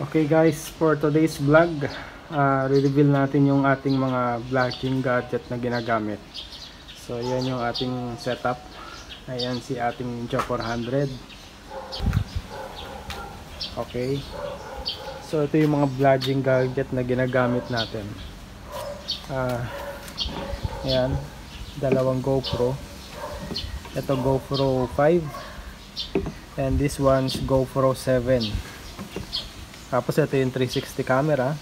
Okay guys, for today's vlog, re-reveal natin yung ating mga vlogging gadget na ginagamit. So yan yung ating setup. Ayan si ating Ninja 400. Okay. So ito yung mga vlogging gadget na ginagamit natin. Ayan, dalawang GoPro. Ito GoPro 5 and this one's GoPro 7. Tapos ito yung 360 camera.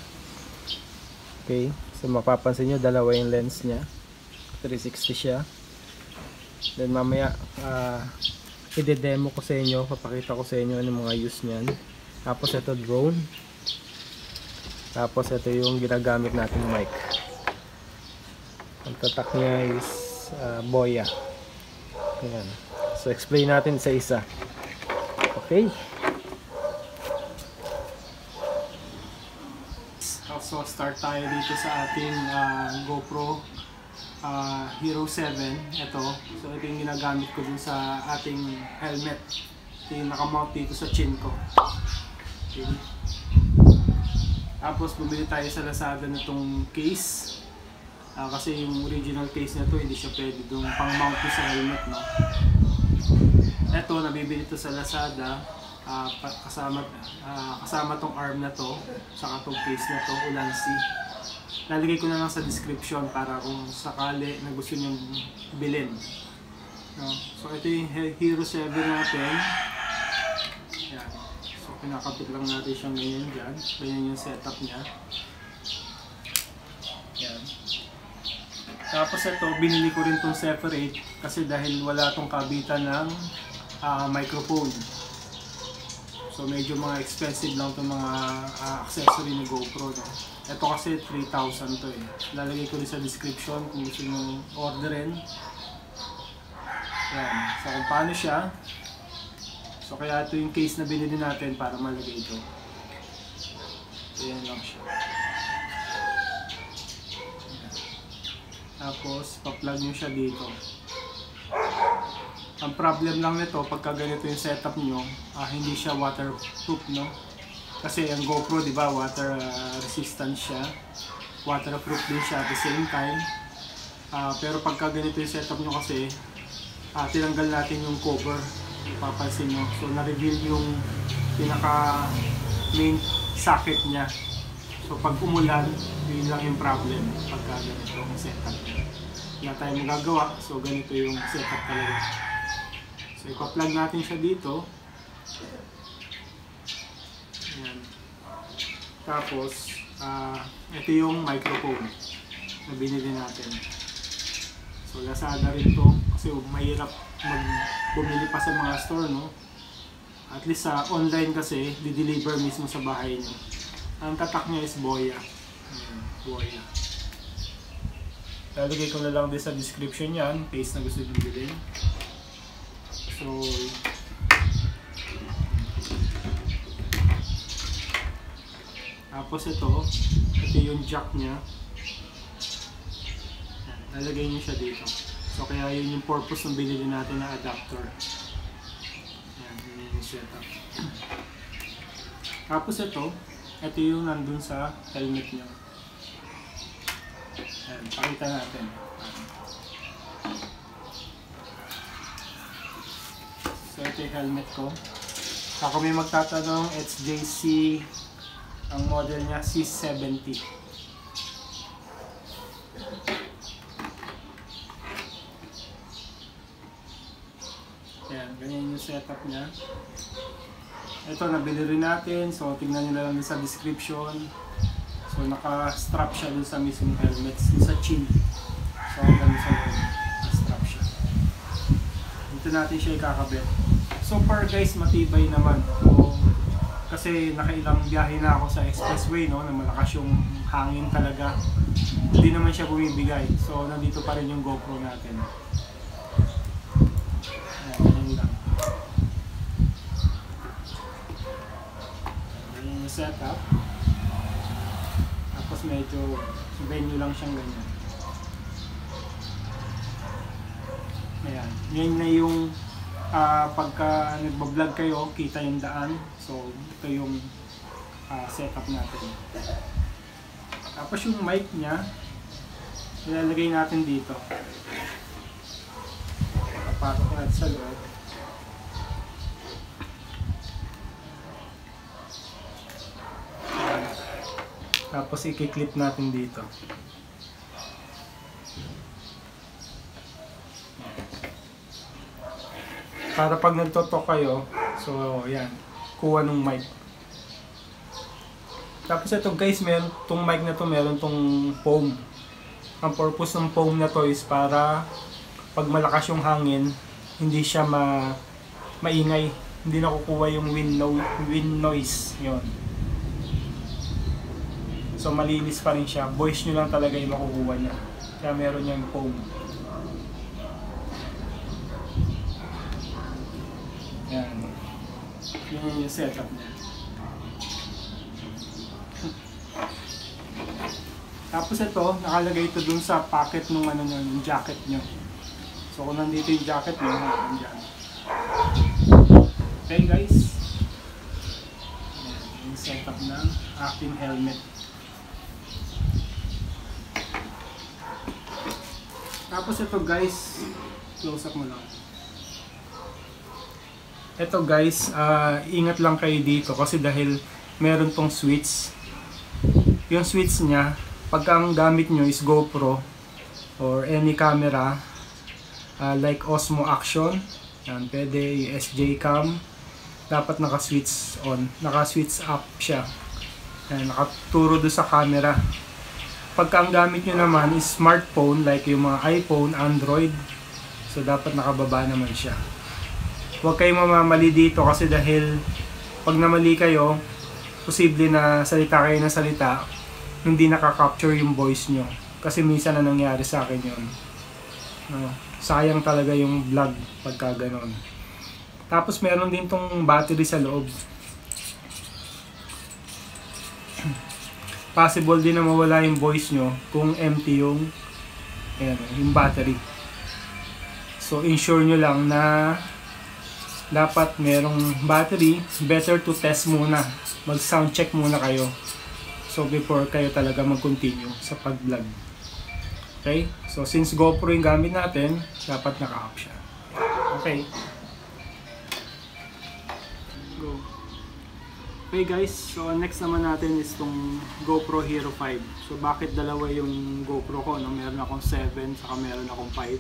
Okay, so mapapansin nyo dalawa yung lens nya, 360 siya. Then mamaya i-demo ko sa inyo, papakita ko sa inyo anong mga use nyan. Tapos ito drone. Tapos ito yung ginagamit nating mic. Ang tatak nya is Boya. Ayan. So explain natin sa isa. Okay. So start tayo dito sa ating GoPro Hero 7. Ito. So ito yung ginagamit ko dun sa ating helmet. Ito yung nakamount dito sa chin ko. Okay. Tapos bumili tayo sa Lazada nitong case. Kasi yung original case na to hindi siya pwede dun pang mount ko sa helmet, no? Ito nabibili ito sa Lazada. Kasama tong arm na to, saka tong case na to, Ulanzi. Lalagay ko na lang sa description para kung sakali na gusto nyong bilhin, no? So ito yung Hero 7 natin. Yan. So pinakapit lang natin siyang ganyan dyan. Ganyan yung setup nya. Yan. Tapos ito, binili ko rin tong separate kasi dahil wala tong kabitan ng microphone. So medyo mga expensive lang itong mga accessory ni GoPro, no? Ito kasi 3,000 to eh. Lalagay ko rin sa description kung gusto nyo orderin. Yan. So kung paano siya. So kaya ito yung case na binili natin para malagay ito. So yan lang siya. Yan. Tapos pa-plug nyo siya dito. Ang problem lang nito pagka ganito yung setup nyo, hindi siya waterproof, no? Kasi ang GoPro, di ba, water resistant siya, waterproof din siya at the same time. Pero pagka ganito yung setup nyo kasi, tinanggal natin yung cover, ipapansin nyo. So na-reveal yung pinaka main socket niya. So pag umulan, yun lang yung problem pagka ganito yung setup. Wala tayong magagawa, so ganito yung setup talaga. So ipa-plug natin siya dito. Ayan. Tapos ito yung microphone na binili natin. So Lazada rin to kasi mahirap bumili pa sa mga store, no? At least sa online kasi di-deliver mismo sa bahay niyo. Ang tatak niya is Boya. Boya. Lalagay ko na lang din sa description yan, case na gusto nyo bilhin. So, tapos ito yung jack niya. Lalagay niyo siya dito. So kaya yun yung purpose ng binili natin na adapter. Yan, yun yung setup. Tapos ito yung nandun sa helmet niyo. Yan, pakita natin. So ito yung helmet ko. Ako may magtatanong, it's JC, ang model niya C70. Ayan, ganyan yung setup niya. Ito, nabili rin natin. So tingnan nyo na lang din sa description. So naka-strap siya dun sa mismong helmet, dun sa chin. So hanggang sa strap siya. Dito natin siya ikakabit. So far guys, matibay naman. So, kasi nakailang biyahe na ako sa expressway, no, na malakas yung hangin talaga. Hindi naman siya bumibigay. So nandito pa rin yung GoPro natin. Ayan lang. Ayan yung setup. Tapos medyo venue lang siyang ganyan. Ayan. Yan na yung pagka nagbablog kayo, kita yung daan. So ito yung setup natin. Tapos yung mic niya, ilalagay natin dito. Papatok natin sa loob. Tapos i-clip natin dito. Para pag nagtotalk kayo, so yan, kuha ng mic. Tapos ito guys, meron tong mic na to, meron tong foam. Ang purpose ng foam na to is para pag malakas yung hangin, hindi siya maingay, hindi nakukuha yung wind noise. Yun. So malinis pa rin siya, voice nyo lang talaga yung makukuha niya. Kaya meron yung foam. Yan. Yun yung setup niya. Tapos ito, nakalagay ito dun sa pocket nung ano nyo, yung jacket nyo. So kung nandito yung jacket nyo, nandyan. Okay guys. Yan, yung setup ng aking helmet. Tapos ito guys, close up mo lang. Ito guys, ingat lang kayo dito kasi dahil meron tong switch. Yung switch niya, pagka ang gamit nyo is GoPro or any camera like Osmo Action, yan, pwede yung SJ Cam, dapat naka-switch on, naka-switch up siya. Yan, nakaturo doon sa camera. Pagka ang gamit nyo naman is smartphone like yung mga iPhone, Android, so dapat nakababa naman siya. Huwag kayong mamamali dito kasi dahil pag namali kayo, posible na salita kayo ng salita, hindi nakaka-capture yung voice nyo. Kasi minsan na nangyari sa akin yun. Sayang talaga yung vlog pagka ganon. Tapos meron din tong battery sa loob. Possible din na mawala yung voice nyo kung empty yung battery. So ensure nyo lang na dapat merong battery. Better to test muna, mag sound check muna kayo, so before kayo talaga mag-continue sa pag-vlog. Okay, so since GoPro yung gamit natin, dapat naka-off siya. Okay, go. Okay guys, so next naman natin is tong GoPro Hero 5. So bakit dalawa yung GoPro ko, no? Meron akong 7 saka meron akong 5.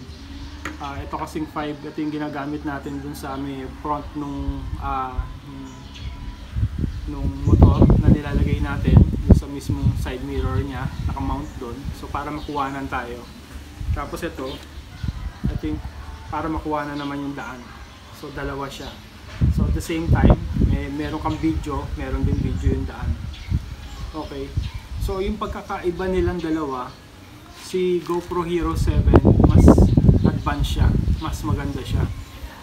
Ito kasing 5, ito yung ginagamit natin dun sa may front nung motor na nilalagay natin dun sa mismong side mirror niya, nakamount dun, so para makuhanan tayo. Tapos ito yung para makuhanan naman yung daan, so dalawa siya. So at the same time, meron kang video, meron din video yung daan. Okay, so yung pagkakaiba nilang dalawa, si GoPro Hero 7 mas advanced siya, mas maganda siya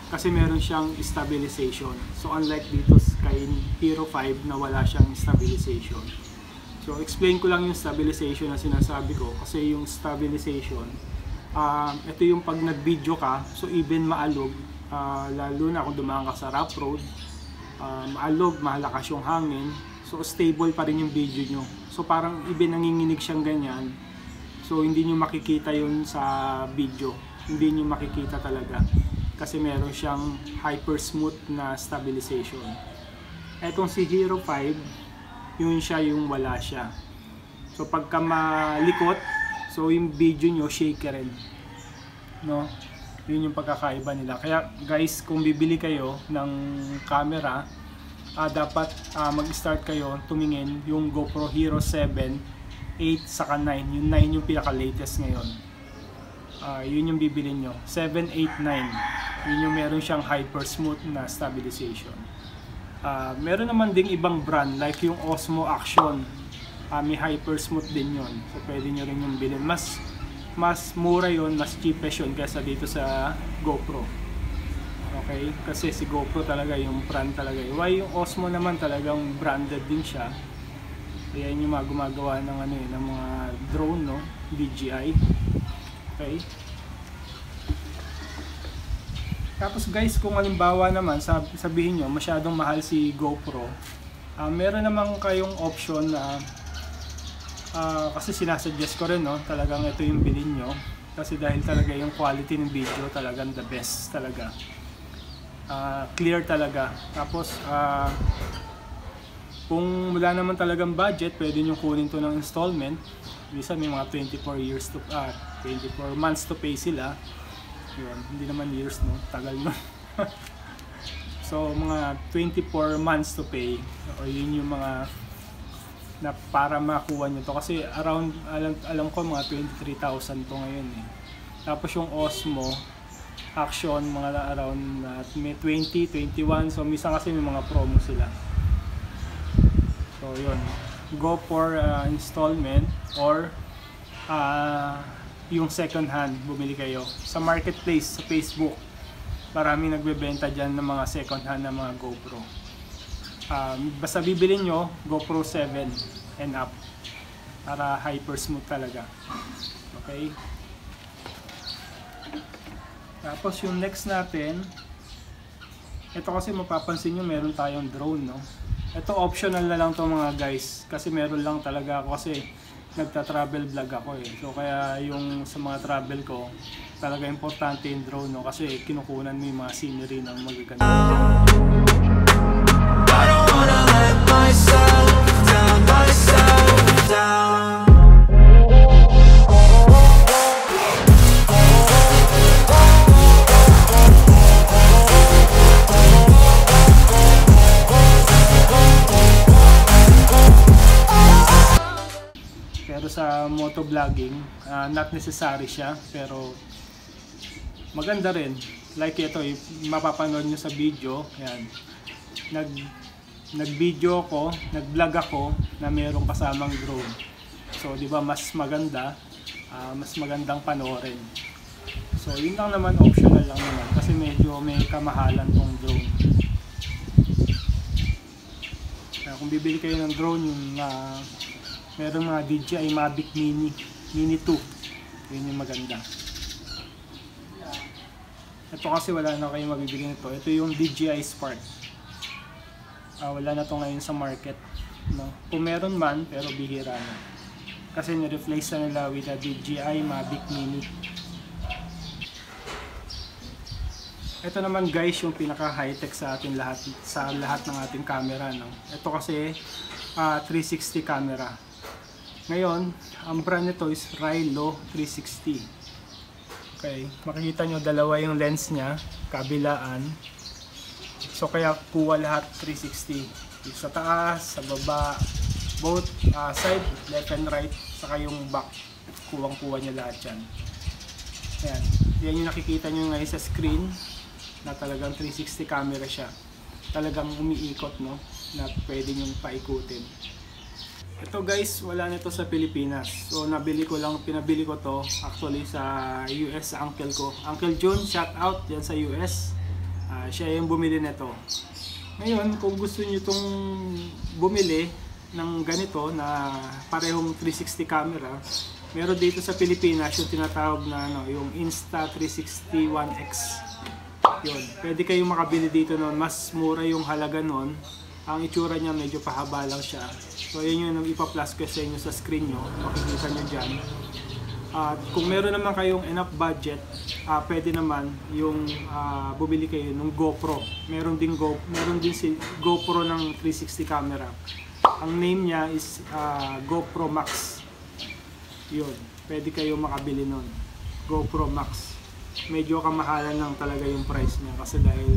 kasi meron siyang stabilization. So unlike dito kay Hero 5 na wala siyang stabilization. So explain ko lang yung stabilization na sinasabi ko, kasi yung stabilization, ito yung pag nag-video ka, so even maalog, lalo na kung dumaan ka sa rough road, maalog, malakas yung hangin, so stable pa rin yung video nyo. So parang even nanginginig siyang ganyan, so hindi nyo makikita yun sa video, hindi nyo makikita talaga kasi meron siyang hyper smooth na stabilization. Etong si Hero 5, yun siya yung wala siya. So pagka malikot, so yung video nyo shaky rin, no? Yun yung pagkakaiba nila. Kaya guys, kung bibili kayo ng camera, dapat mag-start kayo tumingin yung GoPro Hero 7, 8 saka 9. Yung 9 yung pinaka latest ngayon. Yun yung bibili nyo. 7, 8, 9. Yun yung meron siyang hyper smooth na stabilization. Meron naman ding ibang brand like yung Osmo Action. May hyper smooth din yun. So pwede nyo rin yung bilhin. Mas mura yun, mas cheapest yun kaysa dito sa GoPro. Okay? Kasi si GoPro talaga yung brand talaga. Why yung Osmo naman talagang branded din siya. Kaya yun yung mga gumagawa ng, ng mga drone, no? DJI. Okay? Tapos guys, kung halimbawa naman sabihin nyo masyadong mahal si GoPro, Meron naman kayong option na kasi sinasuggest ko rin, no, talagang ito yung bilhin nyo kasi dahil talaga yung quality ng video talagang the best talaga. Clear talaga. Tapos kung wala naman talagang budget, pwede nyo kunin to ng installment. Minsan may mga 24 months to pay sila. Yun, hindi naman years, no, tagal nun. So mga 24 months to pay, o yun yung mga na para makuha nyo to, kasi around alam ko mga 23,000 to ngayon eh. Tapos yung Osmo Action mga around may 20, 21, so minsan kasi may mga promo sila. So yun, go for installment or yung second hand, bumili kayo sa marketplace, sa Facebook. Maraming nagbebenta dyan ng mga second hand na mga GoPro. Basta bibili nyo GoPro 7 and up para hyper smooth talaga. Okay, tapos yung next natin, ito kasi mapapansin nyo meron tayong drone, no? Ito optional na lang to mga guys, kasi meron lang talaga ako kasi nagta-travel vlog ako eh. So kaya yung sa mga travel ko talaga importante yung drone, no? Kasi kinukunan mo yung mga scenery ng magaganda. Pero sa motovlogging, not necessary siya, pero maganda rin. Like ito, mapapanood nyo sa video, yan. Nag-video ako, nag-vlog ako na mayroong kasamang drone. So, di ba mas maganda, mas magandang panoorin. So, yun lang naman, optional lang naman kasi medyo may kamahalan tong drone. Kung bibili kayo ng drone, yung merong mga DJI Mavic Mini 2, yun yung maganda. Ito kasi wala na kayong mabibili nito. Ito yung DJI Spark. Wala na to ngayon sa market, no? Kung meron man, pero bihira na. Kasi ni-replace na nila with a DJI Mavic Mini. Ito naman guys, yung pinaka high-tech sa atin lahat, sa lahat ng ating camera, no? Ito kasi 360 camera. Ngayon, ang brand nito is Rilo 360. Okay, makikita nyo dalawa yung lens niya, kabilaan. So kaya kuha lahat 360. Sa taas, sa baba, both side, left and right, saka yung back, kuwang-kuha niya lahat yan. Ayan, yan yung nakikita nyo ngayon sa screen, na talagang 360 camera siya. Talagang umiikot, no, na pwede nyo paikutin. Ito guys, wala nito sa Pilipinas. So pinabili ko to actually sa US sa uncle ko. Uncle John, shout out yan sa US. Siya yung bumili nito. Ngayon, kung gusto niyo itong bumili ng ganito na parehong 360 camera, meron dito sa Pilipinas yung tinatawag na yung Insta360 1X. Yun, pwede kayong makabili dito noon. Mas mura yung halaga noon. Ang itsura niya medyo pahaba lang siya. So yun yung ipa-plus ko sa inyo sa screen nyo. Makikita nyo dyan. Kung meron naman kayong enough budget, pwede naman yung bumili kayo ng GoPro. Meron din si GoPro ng 360 camera. Ang name niya is GoPro Max. Yun, pwede kayo makabili nun. GoPro Max. Medyo kamahalan lang talaga yung price niya kasi dahil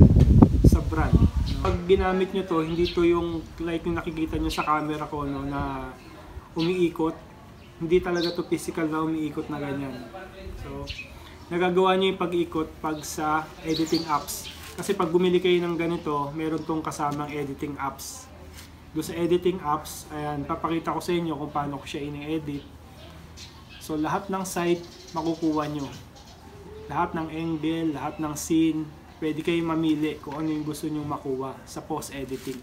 sa brand. Pag ginamit nyo to, hindi to yung like yung nakikita nyo sa camera ko, no, na umiikot. Hindi talaga to physical na umiikot na ganyan. So, nagagawa nyo yung pag-ikot pag sa editing apps. Kasi pag bumili kayo ng ganito, meron tong kasamang editing apps. Doon sa editing apps, ayan, papakita ko sa inyo kung paano ko siya ini-edit. So, lahat ng site makukuha nyo. Lahat ng angle, lahat ng scene, pwede kayong mamili kung ano yung gusto nyo makuha sa post-editing.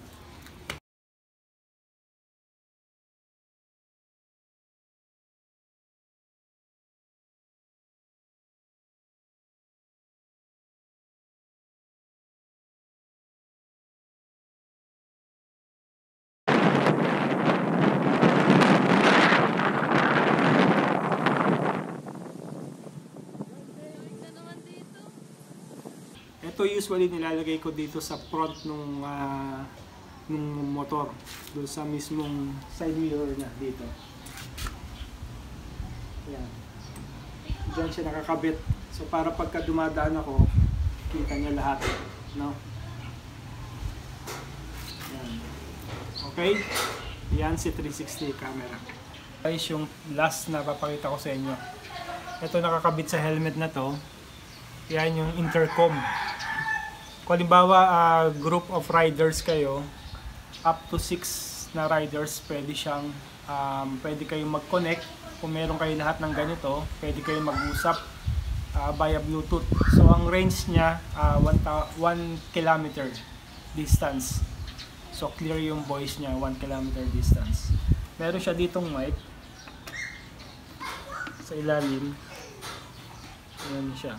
usually nilalagay ko dito sa front nung motor, doon sa mismong side mirror niya dito. Yan. Diyan siya nakakabit. So para pagka dumadaan ako, kita niya lahat, no? Yan. Okay? Yan si 360 camera. Guys, yung last na papakita ko sa inyo. Ito nakakabit sa helmet na to. Yan yung intercom. Kung halimbawa, group of riders kayo, up to 6 na riders, pwede siyang, pwede kayong mag-connect. Kung meron kayo lahat ng ganito, pwede kayong mag-usap via Bluetooth. So ang range niya 1 kilometer distance. So clear yung voice niya, 1 kilometer distance. Meron siya ditong mic sa ilalim. Ayan siya.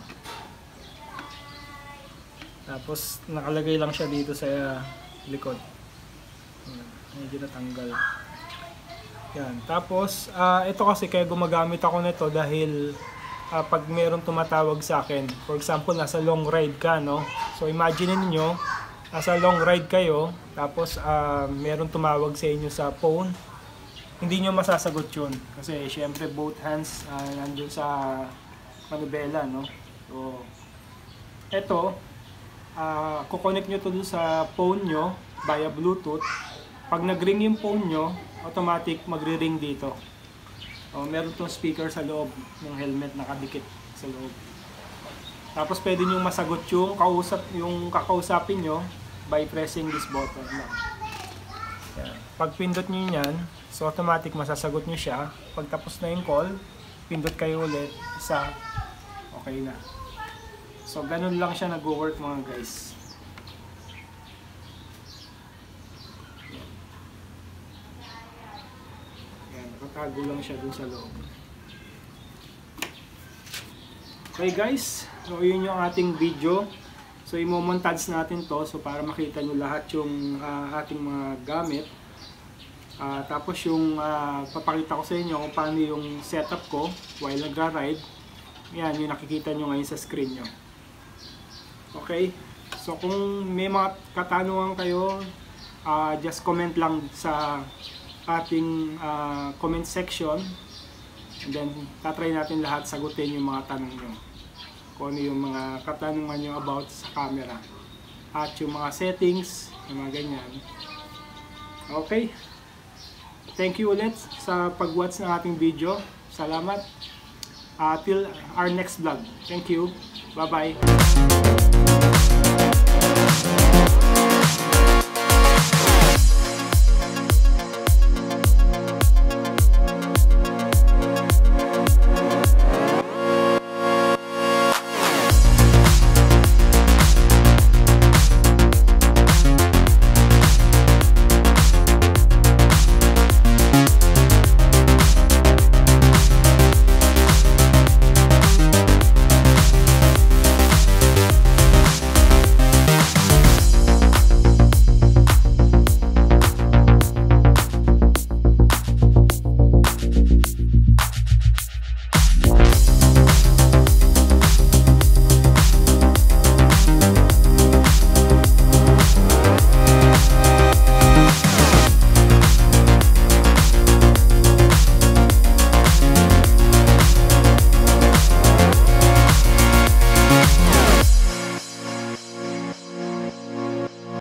Tapos nakalagay lang siya dito sa likod. Medyo natanggal. Yan. Tapos ito kasi kaya gumagamit ako nito dahil pag mayroong tumatawag sa akin, for example nasa long ride ka, no? So imagine niyo nasa long ride kayo, tapos mayroong tumawag sa inyo sa phone, hindi nyo masasagot yun kasi syempre both hands nandun sa manubela, no? So ito kukonect nyo to dun sa phone nyo via Bluetooth. Pag nag-ring yung phone nyo, automatic magre-ring dito. Meron tong speaker sa loob ng helmet, nakadikit sa loob. Tapos pwede nyo masagot yung kakausapin nyo by pressing this button. Yan. Pag pindot nyo yan, so automatic masasagot nyo siya. Pag tapos na yung call, pindot kayo ulit, isa, okay na. So ganun lang siya nag-work mga guys. Nakatago lang siya dun sa loob. Okay guys, so yun yung ating video. So i-montage natin to so para makita nyo lahat yung ating mga gamit. Tapos yung papakita ko sa inyo kung paano yung setup ko while nagra-ride. Yan yung nakikita nyo ngayon sa screen nyo. Okay, so kung may mga katanungan kayo, just comment lang sa ating comment section, and then tatry natin lahat sagutin yung mga tanong nyo, kung ano yung mga katanungan nyo about sa camera at yung mga settings, yung mga ganyan. Okay, thank you ulit sa pag-watch ng ating video. Salamat, till our next vlog. Thank you, bye bye.